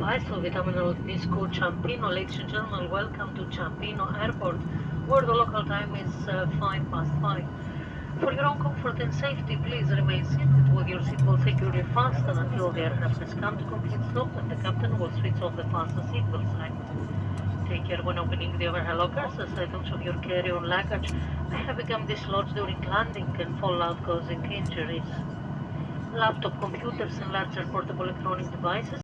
Presto, terminal Disco Ciampino. Ladies and gentlemen, welcome to Ciampino Airport, where the local time is 5 past 5. For your own comfort and safety, please remain seated with your seatbelt securely fastened until the aircraft has come to complete stop and the captain will switch off the fasten seatbelt sign. Take care when opening the overhead lockers, as items of your carry-on luggage may have become dislodged during landing and fall out, causing injuries. Laptop computers and larger portable electronic devices